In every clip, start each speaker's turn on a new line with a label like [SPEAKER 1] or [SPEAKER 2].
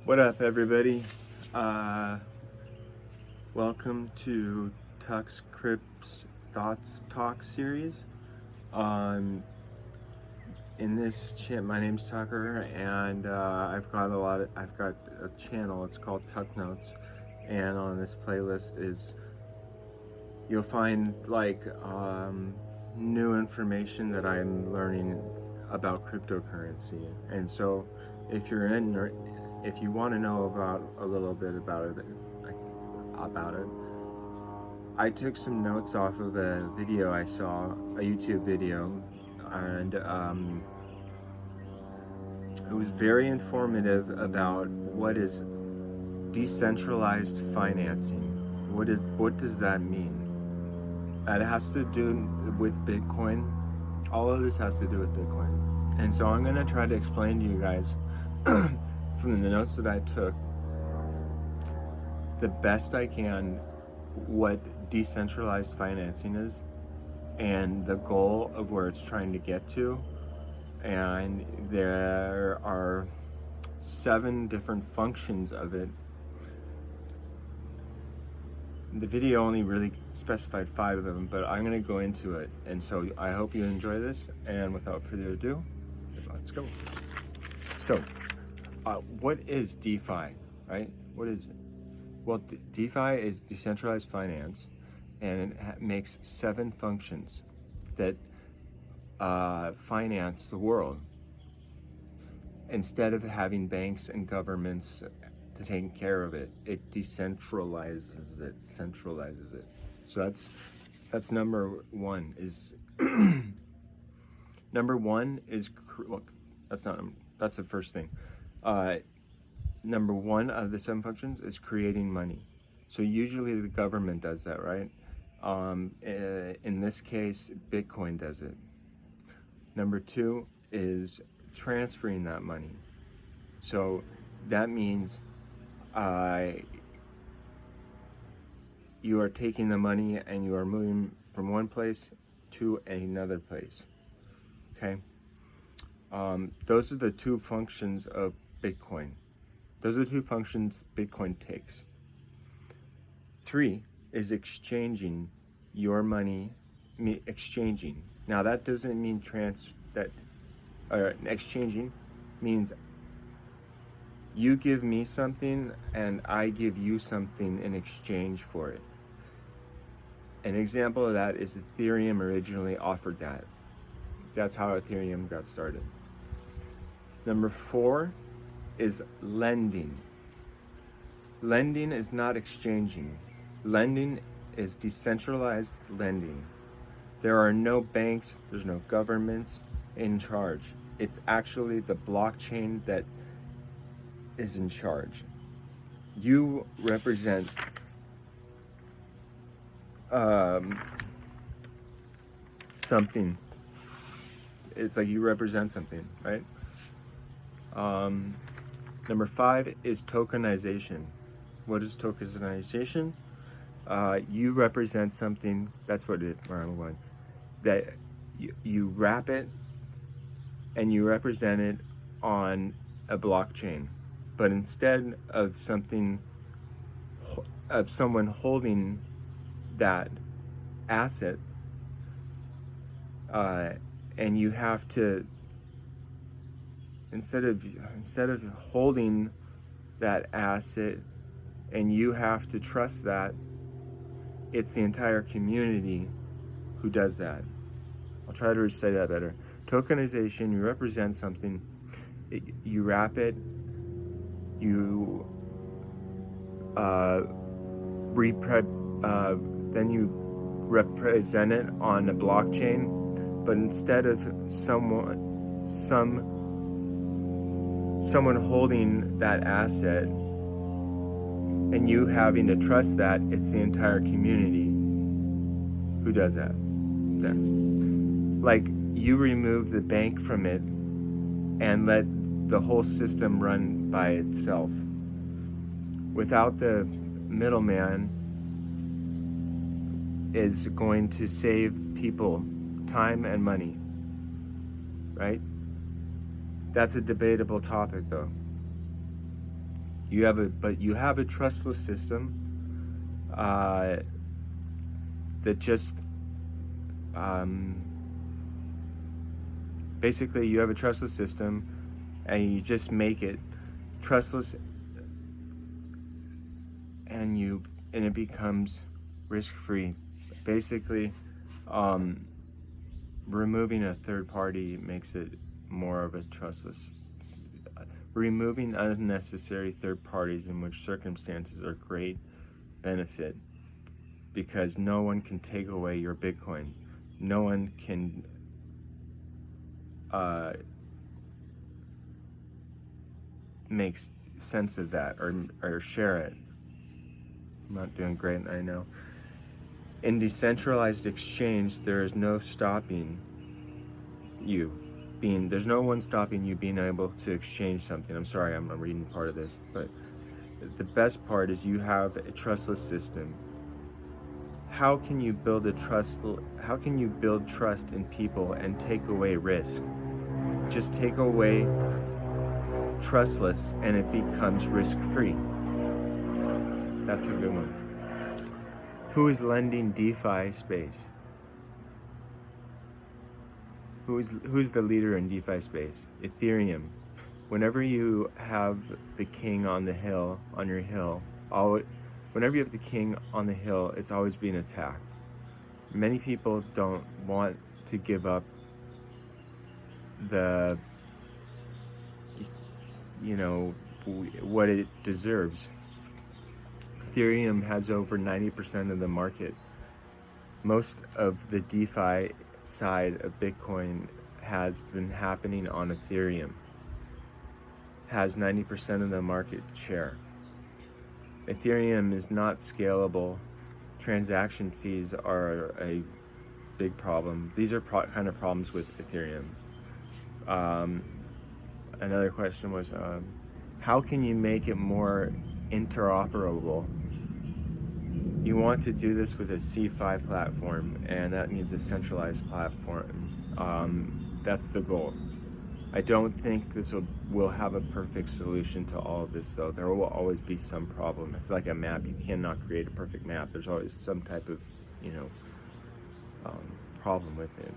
[SPEAKER 1] What up, everybody? Welcome to Tuck's Crips Thoughts Talk series. In this my name's Tucker, and I've got a channel. It's called Tuck Notes, and on this playlist you'll find new information that I'm learning about cryptocurrency. And so, if you want to know a little bit about it, I took some notes off of a video I saw, a YouTube video, and it was very informative about what is decentralized financing. What does that mean? It has to do with Bitcoin. All of this has to do with Bitcoin. And so I'm going to try to explain to you guys from the notes that I took the best I can what decentralized financing is and the goal of where it's trying to get to. And there are 7 different functions of it. The video only really specified 5 of them, but I'm going to go into it. And so I hope you enjoy this. And without further ado, let's go. So, what is DeFi, right? What is it? Well, DeFi is decentralized finance, and it makes 7 functions that finance the world. Instead of having banks and governments to take care of it, it decentralizes it, centralizes it. So that's number 1. Is number 1 is that's the first thing. Number 1 of the 7 functions is creating money. So usually the government does that, right? In this case, Bitcoin does it. Number 2 is transferring that money. So that means you are taking the money and you are moving from one place to another place. Okay? Those are the 2 functions of Bitcoin. Those are the 2 functions Bitcoin takes. 3 is exchanging your money, exchanging. Now that doesn't mean exchanging means you give me something and I give you something in exchange for it. An example of that is Ethereum originally offered that. That's how Ethereum got started. Number 4 is lending. Lending is not exchanging. Lending is decentralized lending. There are no banks, there's no governments in charge. It's actually the blockchain that is in charge. You represent something. It's like you represent something, right? Number 5 is tokenization. What is tokenization? You represent something. That's what it. Where I'm going. That you wrap it and you represent it on a blockchain, but instead of someone holding that asset, and you have to instead of holding that asset and you have to trust that, it's the entire community who does that. I'll try to say that better. Tokenization, you represent something, you wrap it, you then you represent it on a blockchain, but instead of someone holding that asset and you having to trust that, it's the entire community who does that. There. Like, you remove the bank from it and let the whole system run by itself without the middleman is going to save people time and money, right? That's a debatable topic, though. You have a trustless system that just basically you have a trustless system and you just make it trustless, and it becomes risk-free. Basically, removing a third party makes it more of a trustless. Removing unnecessary third parties in which circumstances are great benefit, because no one can take away your Bitcoin. No one can make sense of that or share it. I'm not doing great, I know. In decentralized exchange, there is no stopping you there's no one stopping you being able to exchange something. I'm sorry, I'm reading part of this, but the best part is you have a trustless system. How can you build trust in people and take away risk? Just take away trustless and it becomes risk-free. That's a good one. Who is lending DeFi space? Who's the leader in DeFi space? Ethereum. Whenever you have the king on the hill, on your hill, whenever you have the king on the hill, it's always being attacked. Many people don't want to give up what it deserves. Ethereum has over 90% of the market. Most of the DeFi side of Bitcoin has been happening on Ethereum. Has 90% of the market share. Ethereum is not scalable. Transaction fees are a big problem. These are kind of problems with Ethereum. Another question was, how can you make it more interoperable? You want to do this with a CeFi platform, and that means a centralized platform. That's the goal. I don't think this will have a perfect solution to all of this, though. There will always be some problem. It's like a map. You cannot create a perfect map. There's always some type of, problem with it.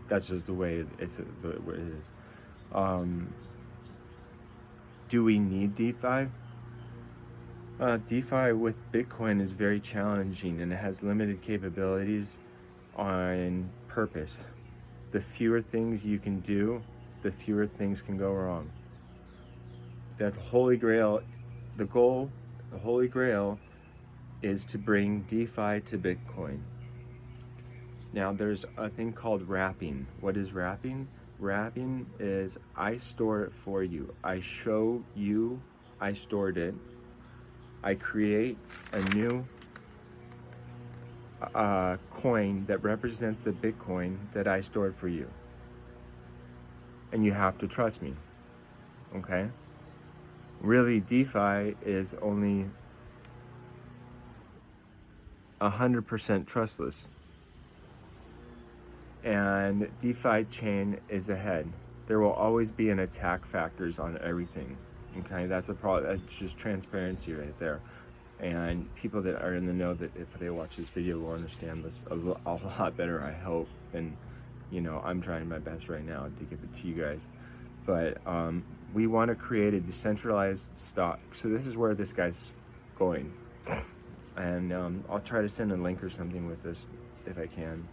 [SPEAKER 1] That's just the way it is. Do we need DeFi? DeFi with Bitcoin is very challenging, and it has limited capabilities on purpose. The fewer things you can do, the fewer things can go wrong. The Holy Grail is to bring DeFi to Bitcoin. Now, there's a thing called wrapping. What is wrapping? Wrapping is I store it for you. I show you I stored it. I create a new coin that represents the Bitcoin that I stored for you. And you have to trust me, okay? Really, DeFi is only 100% trustless. And DeFi chain is ahead. There will always be an attack factors on everything. Okay, that's a problem. That's just transparency right there. And people that are in the know, that if they watch this video, will understand this a lot better, I hope, than, I'm trying my best right now to give it to you guys. But we want to create a decentralized stock. So this is where this guy's going. And I'll try to send a link or something with this if I can.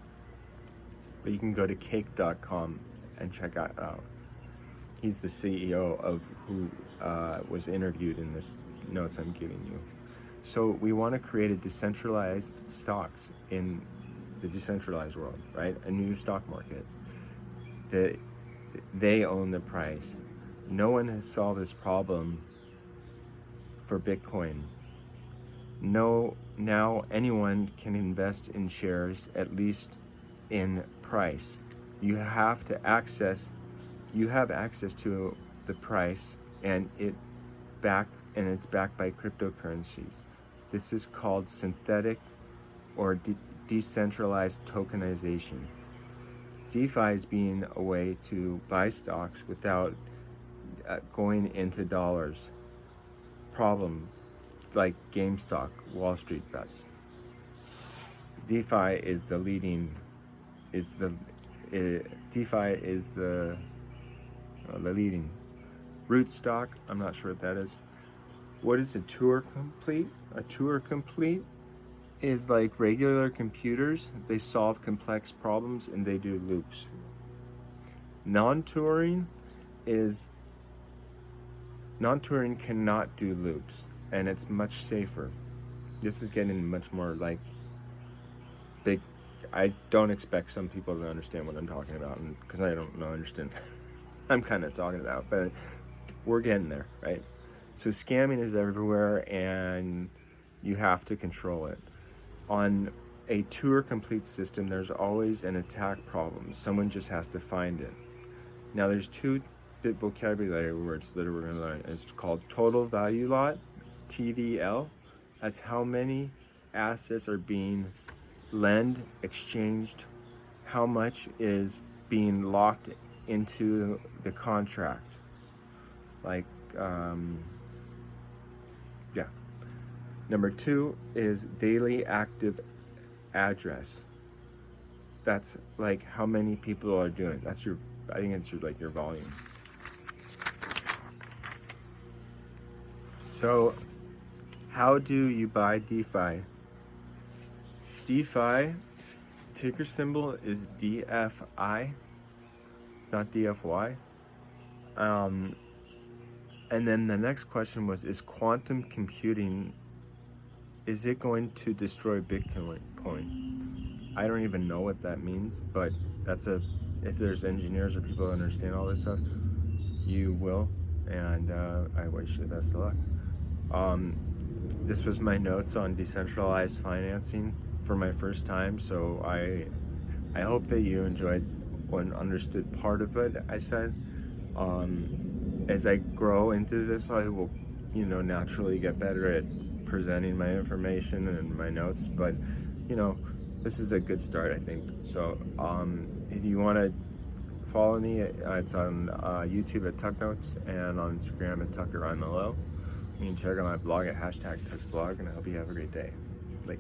[SPEAKER 1] But you can go to cake.com and check it out. He's the CEO of who was interviewed in this notes I'm giving you. So we want to create a decentralized stocks in the decentralized world, right? A new stock market that they own the price. No one has solved this problem for Bitcoin. No, now anyone can invest in shares, at least in price. You have access to the price, and it's backed by cryptocurrencies. This is called synthetic or decentralized tokenization. DeFi is being a way to buy stocks without going into dollars. Problem, like GameStop, Wall Street bets. DeFi is the leading, DeFi is the leading. Rootstock, I'm not sure what that is. What is a tour complete? A tour complete is like regular computers. They solve complex problems and they do loops. Non-touring cannot do loops, and it's much safer. This is getting much more like big. I don't expect some people to understand what I'm talking about, because I don't understand. I'm kind of talking about, but we're getting there, right? So scamming is everywhere, and you have to control it. On a tour complete system, there's always an attack problem. Someone just has to find it. Now, there's two bit vocabulary words that we're going to learn. It's called total value lot, TVL. That's how many assets are being lent, exchanged, how much is being locked into the contract. Like, yeah. Number two is daily active address. That's like how many people are doing. That's your, I think it's like your volume. So, how do you buy DeFi? DeFi, ticker symbol is DFI. It's not DFY. And then the next question was, is quantum computing, is it going to destroy Bitcoin? I don't even know what that means, but if there's engineers or people that understand all this stuff, you will, and I wish you the best of luck. This was my notes on decentralized financing for my first time, so I hope that you enjoyed and understood part of it I said. As I grow into this, I will, naturally get better at presenting my information and my notes, but, this is a good start, I think. So, if you want to follow me, it's on YouTube at Tuck Notes and on Instagram at Tucker on the Low. You can check out my blog at #TuxBlog, and I hope you have a great day. Bye.